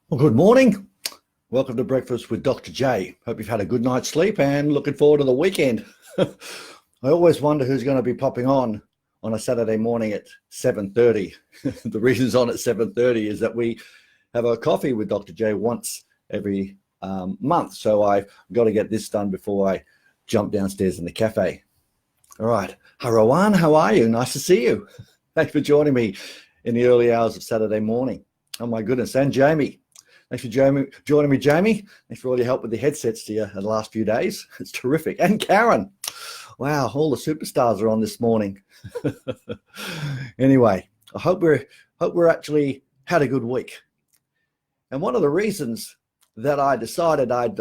Well, good morning. Welcome to Breakfast with Dr. J. Hope you've had a good night's sleep and looking forward to the weekend. I always wonder who's going to be popping on a Saturday morning at 7:30. The reason it's on at 7:30 is that we have a coffee with Dr. J once every month. So I've got to get this done before I jump downstairs in the cafe. All right. Hi, Rowan. How are you? Nice to see you. Thanks for joining me in the early hours of Saturday morning. Oh, my goodness. And Jamie. Thanks for joining me, Jamie. Thanks for all your help with the headsets in the last few days. It's terrific. And Karen. Wow, all the superstars are on this morning. Anyway, I hope we're actually had a good week. And one of the reasons that I decided I'd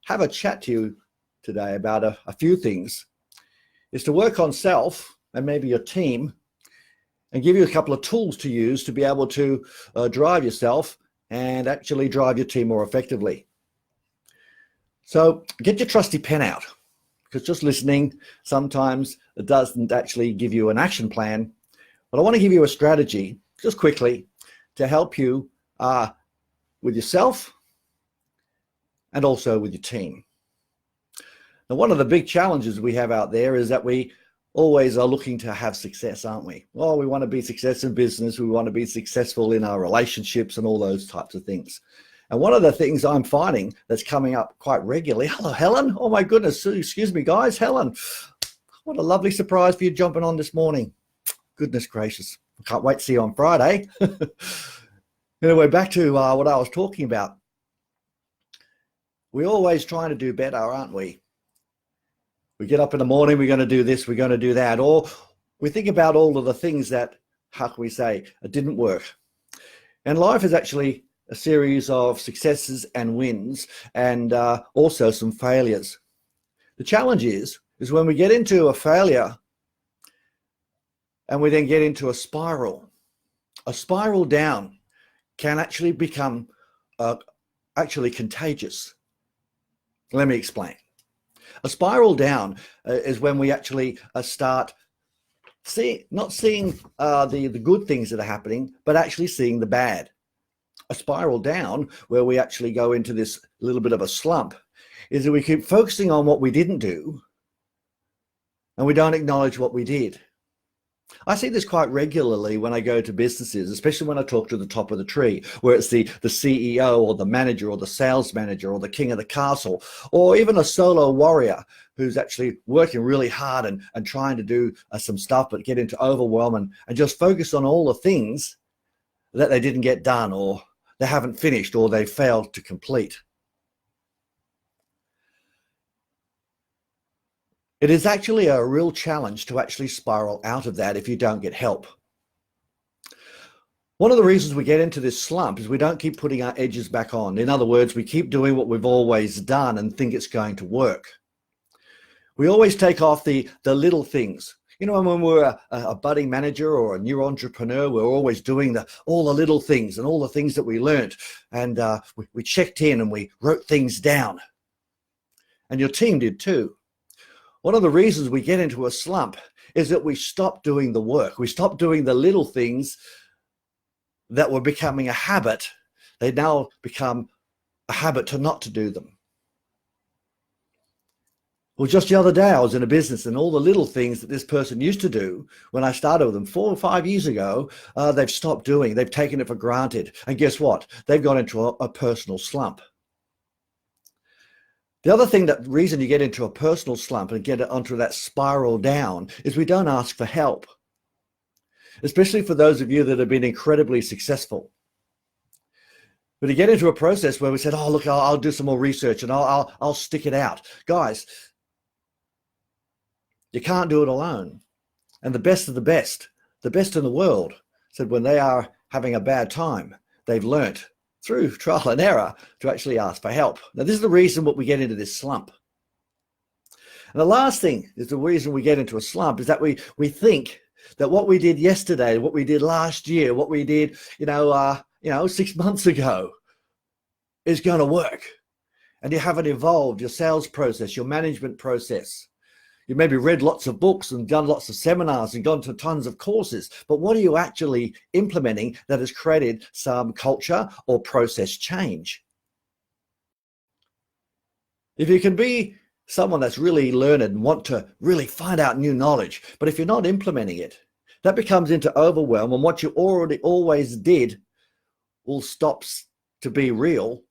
have a chat to you today about a few things is to work on self and maybe your team and give you a couple of tools to use to be able to drive yourself and actually drive your team more effectively. So get your trusty pen out, because just listening sometimes it doesn't actually give you an action plan. But I want to give you a strategy just quickly to help you with yourself and also with your team. Now, one of the big challenges we have out there is that we always are looking to have success, aren't we? Well, we want to be successful in business. We want to be successful in our relationships and all those types of things. And one of the things I'm finding that's coming up quite regularly. Hello, Helen. Oh, my goodness. Excuse me, guys. Helen, what a lovely surprise for you jumping on this morning. Goodness gracious. I can't wait to see you on Friday. Anyway, back to what I was talking about. We're always trying to do better, aren't we? We get up in the morning, we're going to do this, we're going to do that. Or we think about all of the things that, how can we say, didn't work. And life is actually a series of successes and wins and also some failures. The challenge is when we get into a failure and we then get into a spiral down can actually become actually contagious. Let me explain. A spiral down is when we actually start not seeing the good things that are happening, but actually seeing the bad. A spiral down where we actually go into this little bit of a slump is that we keep focusing on what we didn't do and we don't acknowledge what we did. I see this quite regularly when I go to businesses, especially when I talk to the top of the tree, where it's the CEO or the manager or the sales manager or the king of the castle, or even a solo warrior who's actually working really hard and trying to do some stuff, but get into overwhelm and just focus on all the things that they didn't get done or they haven't finished or they failed to complete. It is actually a real challenge to actually spiral out of that if you don't get help. One of the reasons we get into this slump is we don't keep putting our edges back on. In other words, we keep doing what we've always done and think it's going to work. We always take off the little things. You know, when we're a budding manager or a new entrepreneur, we're always doing all the little things and all the things that we learned. And we checked in and we wrote things down. And your team did too. One of the reasons we get into a slump is that we stop doing the work. We stop doing the little things that were becoming a habit. They now become a habit not to do them. Well, just the other day, I was in a business and all the little things that this person used to do when I started with them 4 or 5 years ago, they've stopped doing. They've taken it for granted. And guess what? They've gone into a personal slump. The other thing, that reason you get into a personal slump and get onto that spiral down is we don't ask for help, especially for those of you that have been incredibly successful. But to get into a process where we said, oh, look, I'll do some more research and I'll stick it out. Guys, you can't do it alone. And the best of the best in the world said when they are having a bad time, they've learnt through trial and error to actually ask for help. Now, this is the reason what we get into this slump. And the last thing is the reason we get into a slump is that we think that what we did yesterday, what we did last year, what we did, 6 months ago is going to work. And you haven't evolved your sales process, your management process, You maybe read lots of books and done lots of seminars and gone to tons of courses, but what are you actually implementing that has created some culture or process change? If you can be someone that's really learned and want to really find out new knowledge, but if you're not implementing it, that becomes into overwhelm, and what you already always did will stop to be real.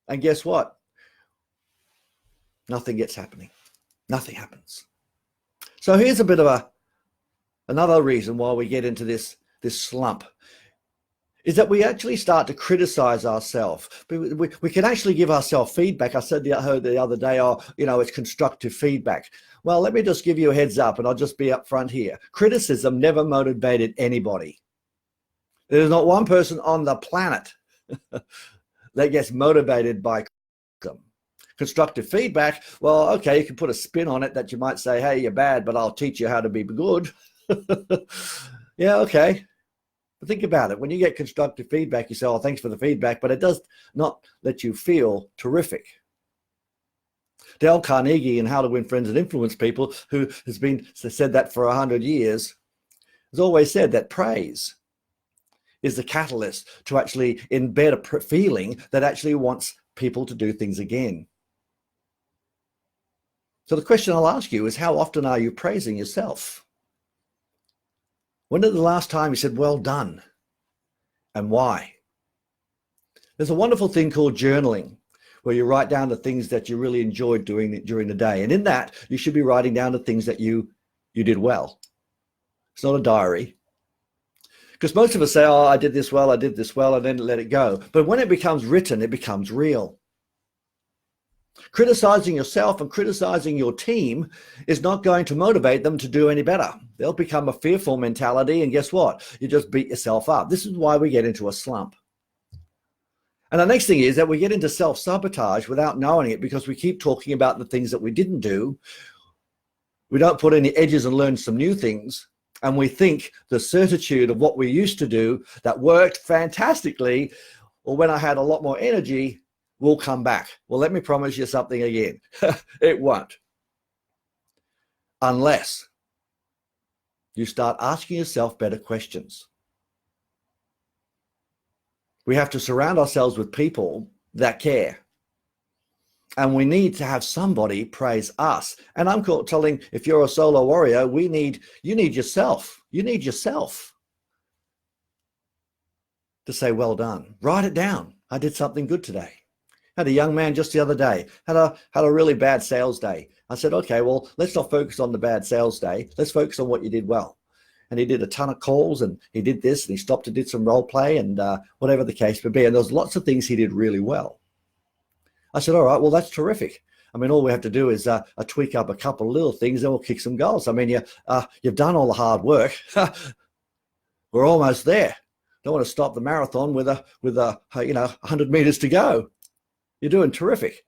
And guess what? Nothing gets happening. Nothing happens. So here's a bit of another reason why we get into this slump, is that we actually start to criticize ourselves. We can actually give ourselves feedback. I heard the other day, it's constructive feedback. Well, let me just give you a heads up, and I'll just be upfront here. Criticism never motivated anybody. There's not one person on the planet that gets motivated by criticism. Constructive feedback, well, okay, you can put a spin on it that you might say, hey, you're bad, but I'll teach you how to be good. Yeah, okay. But think about it. When you get constructive feedback, you say, oh, thanks for the feedback, but it does not let you feel terrific. Dale Carnegie in How to Win Friends and Influence People, who has said that for 100 years, has always said that praise is the catalyst to actually embed a feeling that actually wants people to do things again. So the question I'll ask you is, how often are you praising yourself? When was the last time you said, well done, and why? There's a wonderful thing called journaling, where you write down the things that you really enjoyed doing during the day. And in that, you should be writing down the things that you did well. It's not a diary. Because most of us say, oh, I did this well, and then let it go. But when it becomes written, it becomes real. Criticizing yourself and criticizing your team is not going to motivate them to do any better. They'll become a fearful mentality, and guess what? You just beat yourself up. This is why we get into a slump. And the next thing is that we get into self-sabotage without knowing it, because we keep talking about the things that we didn't do. We don't put any edges and learn some new things. And we think the certitude of what we used to do that worked fantastically, or when I had a lot more energy, will come back. Well, let me promise you something again. It won't. Unless you start asking yourself better questions. We have to surround ourselves with people that care. And we need to have somebody praise us. And I'm telling, if you're a solo warrior, you need yourself. You need yourself to say, well done. Write it down. I did something good today. Had a young man just the other day, had a really bad sales day. I said, okay, well, let's not focus on the bad sales day. Let's focus on what you did well. And he did a ton of calls, and he did this, and he stopped and did some role play, and whatever the case may be. And there's lots of things he did really well. I said, all right, well, that's terrific. I mean, all we have to do is tweak up a couple of little things, then we'll kick some goals. I mean, you've done all the hard work. We're almost there. Don't want to stop the marathon with 100 meters to go. You're doing terrific.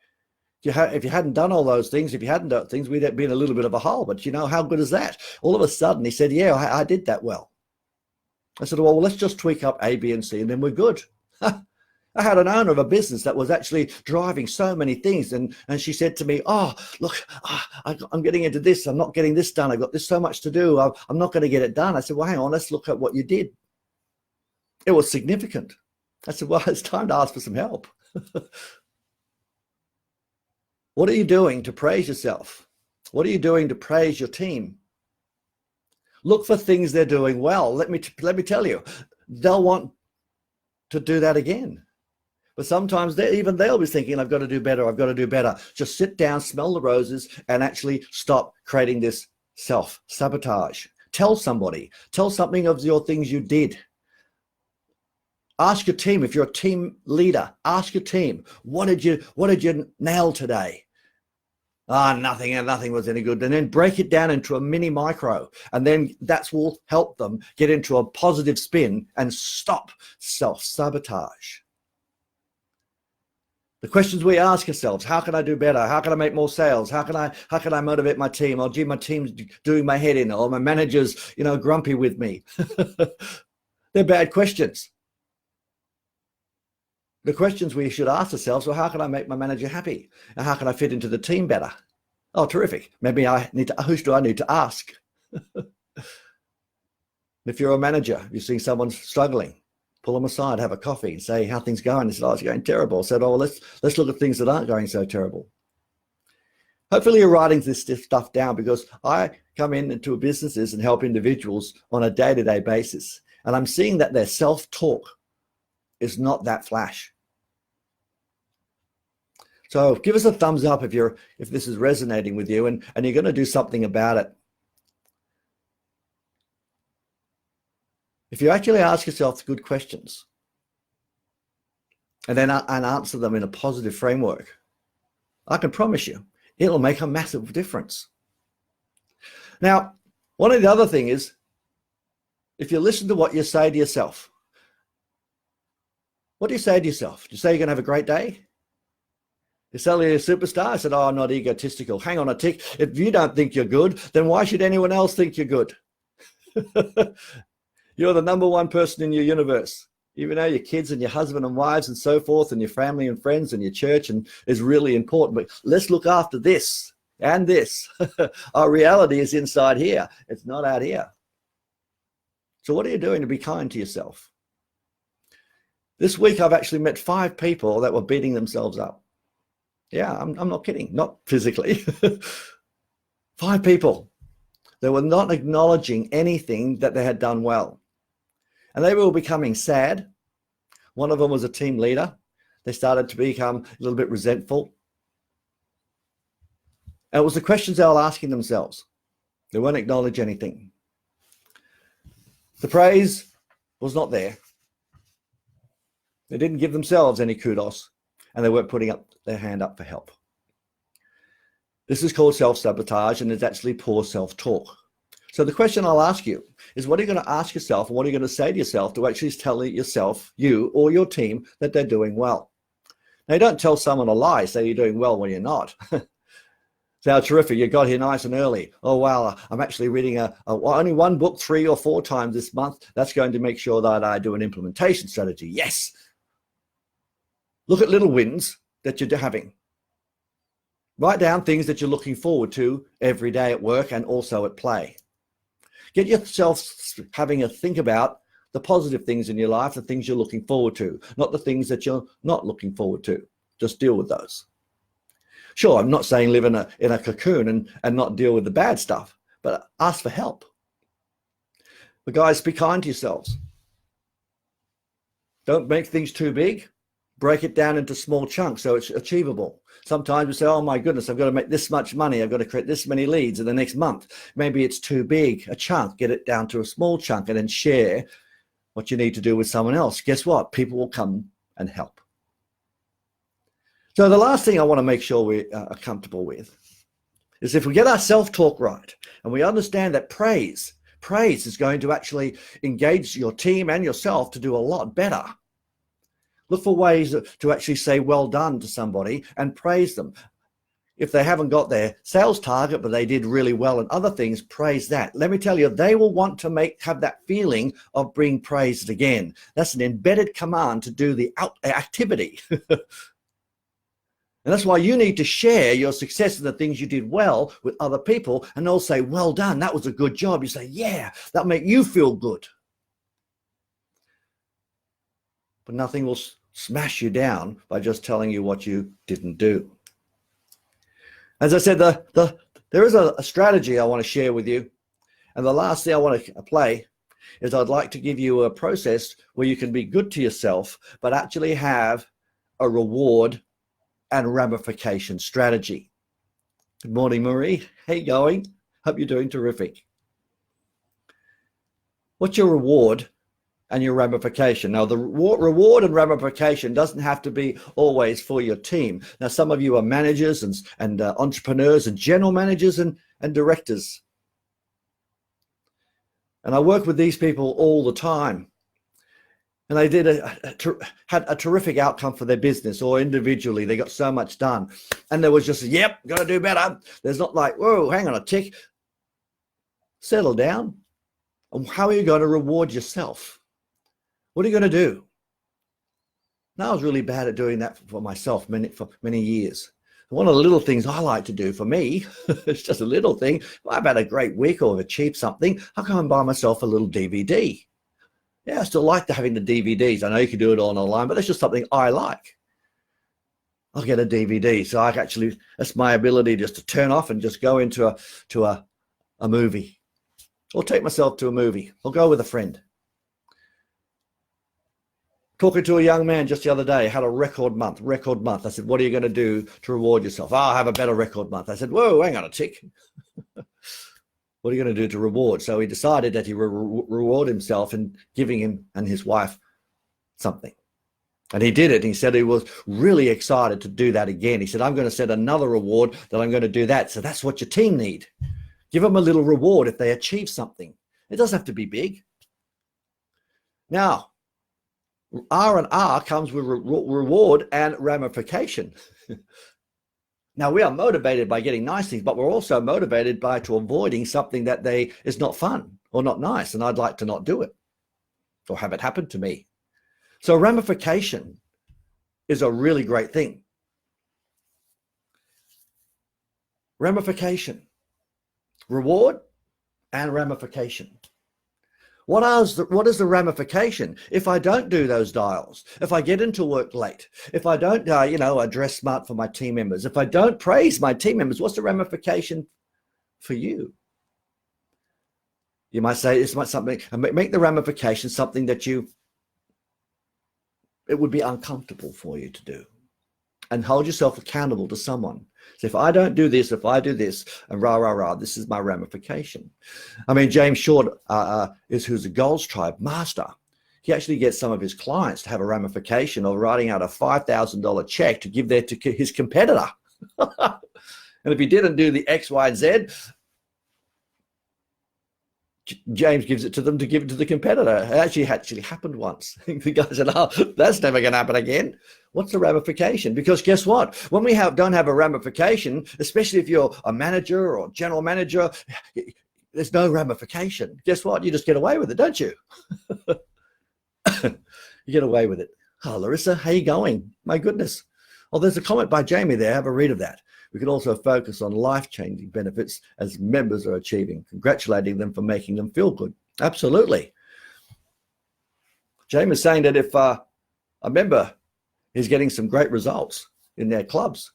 If you hadn't done all those things, if you hadn't done things, we'd be in a little bit of a hole. But how good is that? All of a sudden, he said, yeah, I did that well. I said, well, let's just tweak up A, B, and C, and then we're good. I had an owner of a business that was actually driving so many things. And she said to me, oh, look, I'm getting into this. I'm not getting this done. I've got this so much to do. I'm not going to get it done. I said, well, hang on, let's look at what you did. It was significant. I said, well, it's time to ask for some help. What are you doing to praise yourself? What are you doing to praise your team? Look for things they're doing well. Let me tell you, they'll want to do that again. But sometimes they'll be thinking, I've got to do better. I've got to do better. Just sit down, smell the roses, and actually stop creating this self-sabotage. Tell somebody. Tell something of your things you did. Ask your team. If you're a team leader, ask your team, what did you nail today? Nothing was any good. And then break it down into a mini micro. And then that will help them get into a positive spin and stop self-sabotage. The questions we ask ourselves: how can I do better? How can I make more sales? How can I motivate my team? Oh, gee, my team's doing my head in, or my manager's, grumpy with me. They're bad questions. The questions we should ask ourselves are, how can I make my manager happy? And how can I fit into the team better? Oh, terrific. Maybe who do I need to ask? If you're a manager, you're seeing someone struggling, pull them aside, have a coffee, and say how things going. They said, oh, it's going terrible. I said, oh, well, let's look at things that aren't going so terrible. Hopefully you're writing this stuff down, because I come into businesses and help individuals on a day-to-day basis. And I'm seeing that their self-talk is not that flash. So give us a thumbs up if this is resonating with you, and you're going to do something about it. If you actually ask yourself good questions and then answer them in a positive framework, I can promise you it'll make a massive difference. Now, one of the other things is, if you listen to what you say to yourself, what do you say to yourself? Do you say you're going to have a great day? You say you're a superstar? I said, oh, I'm not egotistical. Hang on a tick. If you don't think you're good, then why should anyone else think you're good? You're the number one person in your universe. Even though your kids and your husband and wives and so forth, and your family and friends and your church is really important. But let's look after this and this. Our reality is inside here. It's not out here. So what are you doing to be kind to yourself? This week, I've actually met 5 people that were beating themselves up. Yeah, I'm not kidding. Not physically. 5 people. They were not acknowledging anything that they had done well. And they were becoming sad. One of them was a team leader. They started to become a little bit resentful. And it was the questions they were asking themselves. They weren't acknowledging anything. The praise was not there. They didn't give themselves any kudos, and they weren't putting up their hand up for help. This is called self-sabotage, and it's actually poor self-talk. So the question I'll ask you is, what are you going to ask yourself, and what are you going to say to yourself to actually tell yourself, you or your team, that they're doing well? Now, you don't tell someone a lie, say you're doing well when you're not. Say how terrific, you got here nice and early. Oh, wow, I'm actually reading only one book 3 or 4 times this month. That's going to make sure that I do an implementation strategy. Yes. Look at little wins that you're having. Write down things that you're looking forward to every day at work and also at play. Get yourself having a think about the positive things in your life, the things you're looking forward to, not the things that you're not looking forward to. Just deal with those. Sure, I'm not saying live in a cocoon and not deal with the bad stuff, but ask for help. But guys, be kind to yourselves. Don't make things too big. Break it down into small chunks so it's achievable. Sometimes we say, oh my goodness, I've got to make this much money. I've got to create this many leads in the next month. Maybe it's too big a chunk. Get it down to a small chunk and then share what you need to do with someone else. Guess what? People will come and help. So the last thing I want to make sure we are comfortable with is, if we get our self-talk right and we understand that praise is going to actually engage your team and yourself to do a lot better. Look for ways to actually say well done to somebody and praise them. If they haven't got their sales target, but they did really well in other things, praise that. Let me tell you, they will want to have that feeling of being praised again. That's an embedded command to do the activity. And that's why you need to share your success and the things you did well with other people, and they'll say, well done, that was a good job. You say, yeah, that'll make you feel good. But nothing will smash you down by just telling you what you didn't do. As I said, there is a strategy I want to share with you. And the last thing I want to play is, I'd like to give you a process where you can be good to yourself, but actually have a reward and ramification strategy. Good morning, Marie. How you going? Hope you're doing terrific. What's your reward and your ramification? Now, the reward and ramification doesn't have to be always for your team. Now, some of you are managers and entrepreneurs and general managers and directors. And I work with these people all the time. And they had a terrific outcome for their business, or individually. They got so much done. And there was just, yep, got to do better. There's not like, whoa, hang on a tick. Settle down. And how are you going to reward yourself? What are you going to do? Now, I was really bad at doing that for myself for many years. One of the little things I like to do for me, it's just a little thing. If I've had a great week or I've achieved something, I'll go and buy myself a little DVD. Yeah, I still like having the DVDs. I know you can do it all online, but that's just something I like. I'll get a DVD. So that's my ability just to turn off and just go into a movie, or take myself to a movie, or go with a friend. Talking to a young man just the other day, had a record month. I said, what are you going to do to reward yourself? Oh, I'll have a better record month. I said, whoa, hang on a tick. What are you going to do to reward? So he decided that he would reward himself in giving him and his wife something. And he did it. He said he was really excited to do that again. He said, I'm going to set another reward that I'm going to do that. So that's what your team need. Give them a little reward if they achieve something. It doesn't have to be big. Now, R&R comes with reward and ramification. Now, we are motivated by getting nice things, but we're also motivated by avoiding something that is not fun or not nice, and I'd like to not do it or have it happen to me. So ramification is a really great thing. Ramification, reward and ramification. What is the ramification if I don't do those dials? If I get into work late? If I don't, dress smart for my team members? If I don't praise my team members, what's the ramification for you? You might say it's something, make the ramification something that it would be uncomfortable for you to do, and hold yourself accountable to someone. So if I don't do this, if I do this, and this is my ramification. I mean, James Short who's a Goals Tribe master. He actually gets some of his clients to have a ramification of writing out a $5,000 check to give to his competitor. And if he didn't do the X, Y, and Z, James gives it to them to give it to the competitor. It actually happened once. The guy said, oh, that's never going to happen again. What's the ramification? Because guess what? When we don't have a ramification, especially if you're a manager or general manager, there's no ramification. Guess what? You just get away with it, don't you? You get away with it. Oh, Larissa, how you going? My goodness. Oh, there's a comment by Jamie there. Have a read of that. We can also focus on life-changing benefits as members are achieving, congratulating them for making them feel good. Absolutely. Jamie is saying that if a member is getting some great results in their clubs,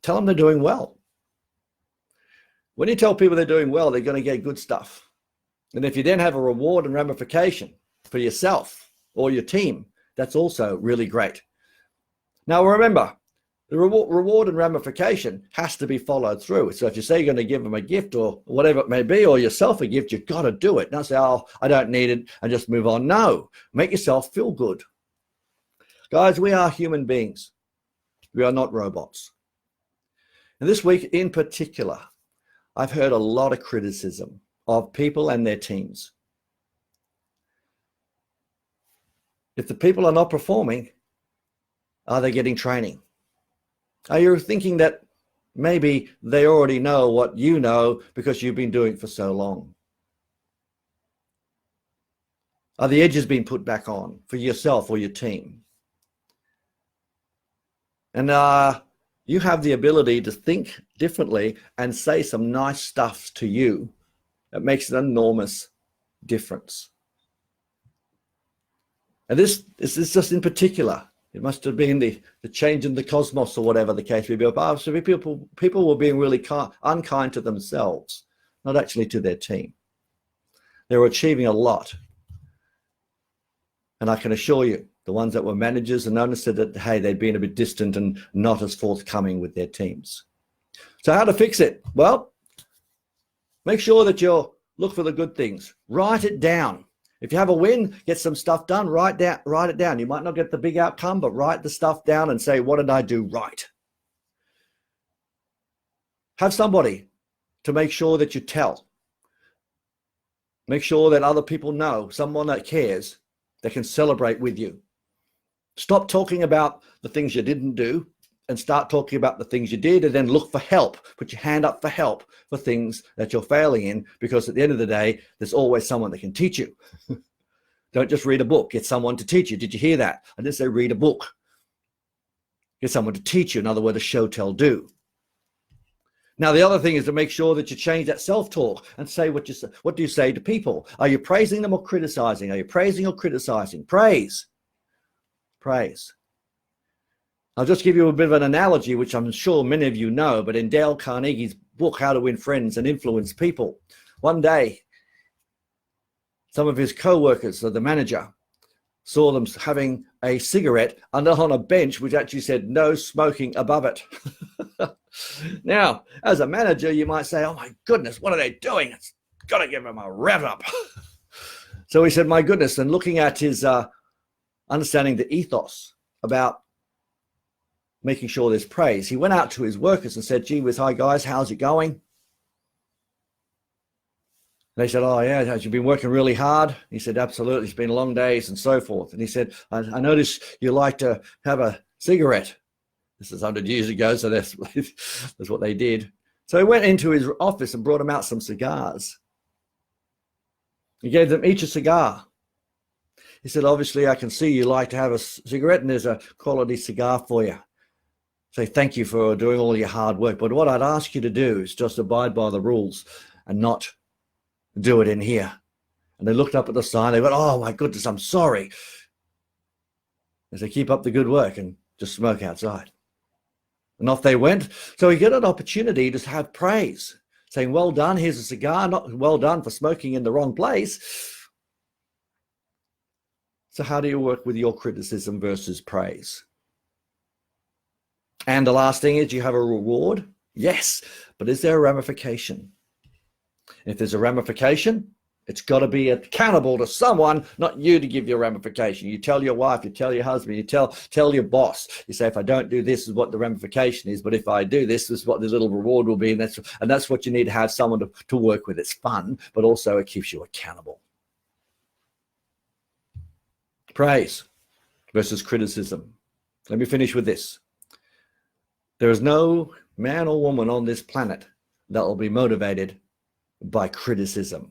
tell them they're doing well. When you tell people they're doing well, they're going to get good stuff. And if you then have a reward and ramification for yourself or your team, that's also really great. Now, remember, the reward and ramification has to be followed through. So if you say you're going to give them a gift or whatever it may be, or yourself a gift, you've got to do it. Don't say, oh, I don't need it, and just move on. No, make yourself feel good. Guys, we are human beings. We are not robots. And this week in particular, I've heard a lot of criticism of people and their teams. If the people are not performing, are they getting training? Are you thinking that maybe they already know what you know because you've been doing it for so long? Are the edges being put back on for yourself or your team? And you have the ability to think differently and say some nice stuff to you that makes an enormous difference. And this is just in particular. It must have been the change in the cosmos or whatever the case may be. So people were being really unkind to themselves, not actually to their team. They were achieving a lot. And I can assure you, the ones that were managers and owners said that, hey, they'd been a bit distant and not as forthcoming with their teams. So how to fix it? Well, make sure that you look for the good things. Write it down. If you have a win, get some stuff done, write it down. You might not get the big outcome, but write the stuff down and say, what did I do right? Have somebody to make sure that you tell. Make sure that other people know, someone that cares, that can celebrate with you. Stop talking about the things you didn't do and start talking about the things you did, and then look for help. Put your hand up for help for things that you're failing in, because at the end of the day, there's always someone that can teach you. Don't just read a book. Get someone to teach you. Did you hear that? I didn't say read a book. Get someone to teach you. In other words, a show, tell, do. Now, the other thing is to make sure that you change that self-talk and say what do you say to people? Are you praising them or criticizing? Are you praising or criticizing? Praise. Praise. I'll just give you a bit of an analogy, which I'm sure many of you know, but in Dale Carnegie's book, How to Win Friends and Influence People, one day, some of his co-workers, so the manager, saw them having a cigarette on a bench, which actually said no smoking above it. Now, as a manager, you might say, oh my goodness, what are they doing? It's got to give them a rev up. So he said, my goodness, and looking at his understanding the ethos about making sure there's praise, he went out to his workers and said, gee whiz, hi guys, how's it going? And they said, oh yeah, have you been working really hard? He said, absolutely, it's been long days and so forth. And he said, I noticed you like to have a cigarette. This is 100 years ago, so that's what they did. So he went into his office and brought them out some cigars. He gave them each a cigar. He said, obviously, I can see you like to have a cigarette, and there's a quality cigar for you. Say thank you for doing all your hard work. But what I'd ask you to do is just abide by the rules and not do it in here. And they looked up at the sign. They went, oh, my goodness, I'm sorry. They said, keep up the good work and just smoke outside. And off they went. So he got an opportunity to have praise, saying, well done, here's a cigar, not well done for smoking in the wrong place. So how do you work with your criticism versus praise? And the last thing is, do you have a reward? Yes, but is there a ramification? If there's a ramification, it's got to be accountable to someone, not you to give your ramification. You tell your wife, you tell your husband, you tell your boss. You say, if I don't do this, is what the ramification is. But if I do this, is what the little reward will be. And that's what you need to have someone to work with. It's fun, but also it keeps you accountable. Praise versus criticism. Let me finish with this. There is no man or woman on this planet that will be motivated by criticism.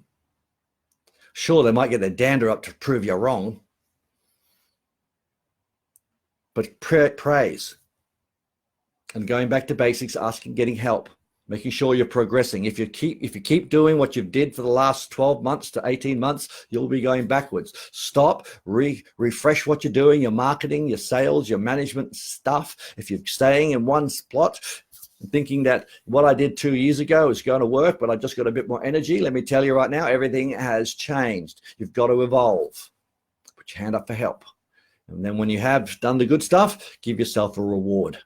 Sure, they might get their dander up to prove you're wrong, but praise and going back to basics, asking, getting help, making sure you're progressing. If you keep doing what you've did for the last 12 months to 18 months, you'll be going backwards. Stop, refresh what you're doing, your marketing, your sales, your management stuff. If you're staying in one spot, thinking that what I did 2 years ago is going to work, but I just got a bit more energy. Let me tell you right now, everything has changed. You've got to evolve. Put your hand up for help. And then when you have done the good stuff, give yourself a reward.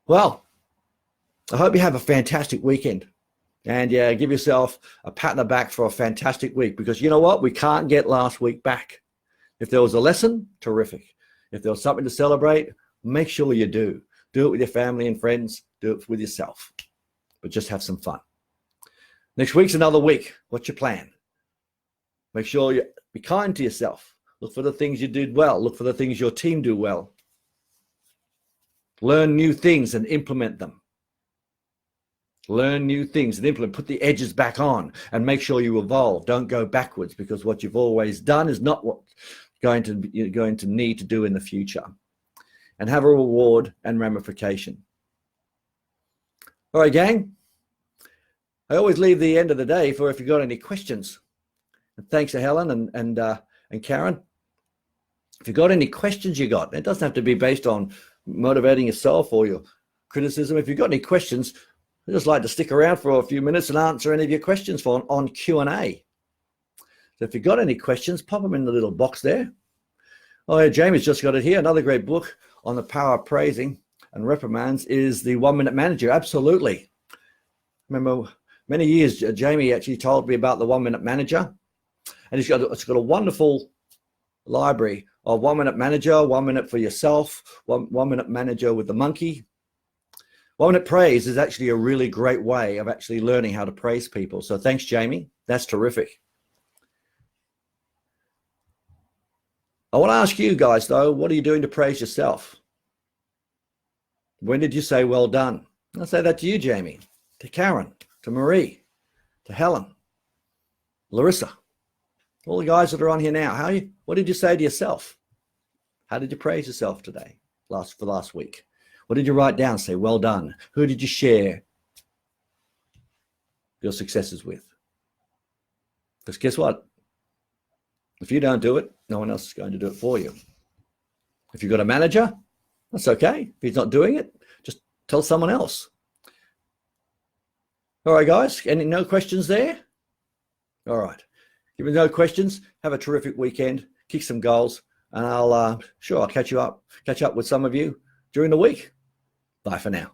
Well, I hope you have a fantastic weekend. And yeah, give yourself a pat on the back for a fantastic week, because you know what? We can't get last week back. If there was a lesson, terrific. If there was something to celebrate, make sure you do. Do it with your family and friends. Do it with yourself. But just have some fun. Next week's another week. What's your plan? Make sure you be kind to yourself. Look for the things you did well. Look for the things your team do well. Learn new things and implement them. Learn new things and implement. Put the edges back on and make sure you evolve. Don't go backwards, because what you've always done is not what you're going to need to do in the future. And have a reward and ramification. All right, gang. I always leave the end of the day for if you've got any questions. And thanks to Helen and Karen. If you've got any questions it doesn't have to be based on motivating yourself or your criticism. If you've got any questions, I'd just like to stick around for a few minutes and answer any of your questions on Q&A. So if you've got any questions, pop them in the little box there. Oh yeah, Jamie's just got it here. Another great book on the power of praising and reprimands is the 1 Minute Manager. Absolutely. Remember, many years Jamie actually told me about the 1 Minute Manager, and it's got a wonderful library of 1 Minute Manager, 1 minute for yourself, 1 Minute Manager with the monkey. 1 Minute Praise is actually a really great way of actually learning how to praise people. So thanks, Jamie. That's terrific. I want to ask you guys, though, what are you doing to praise yourself? When did you say well done? I'll say that to you, Jamie, to Karen, to Marie, to Helen, Larissa, all the guys that are on here now. What did you say to yourself? How did you praise yourself today? last week? What did you write down? Say, well done. Who did you share your successes with? Because guess what? If you don't do it, no one else is going to do it for you. If you've got a manager, that's okay. If he's not doing it, just tell someone else. All right, guys. No questions there? All right. If there's no questions, have a terrific weekend. Kick some goals, and I'll catch up with some of you during the week. Bye for now.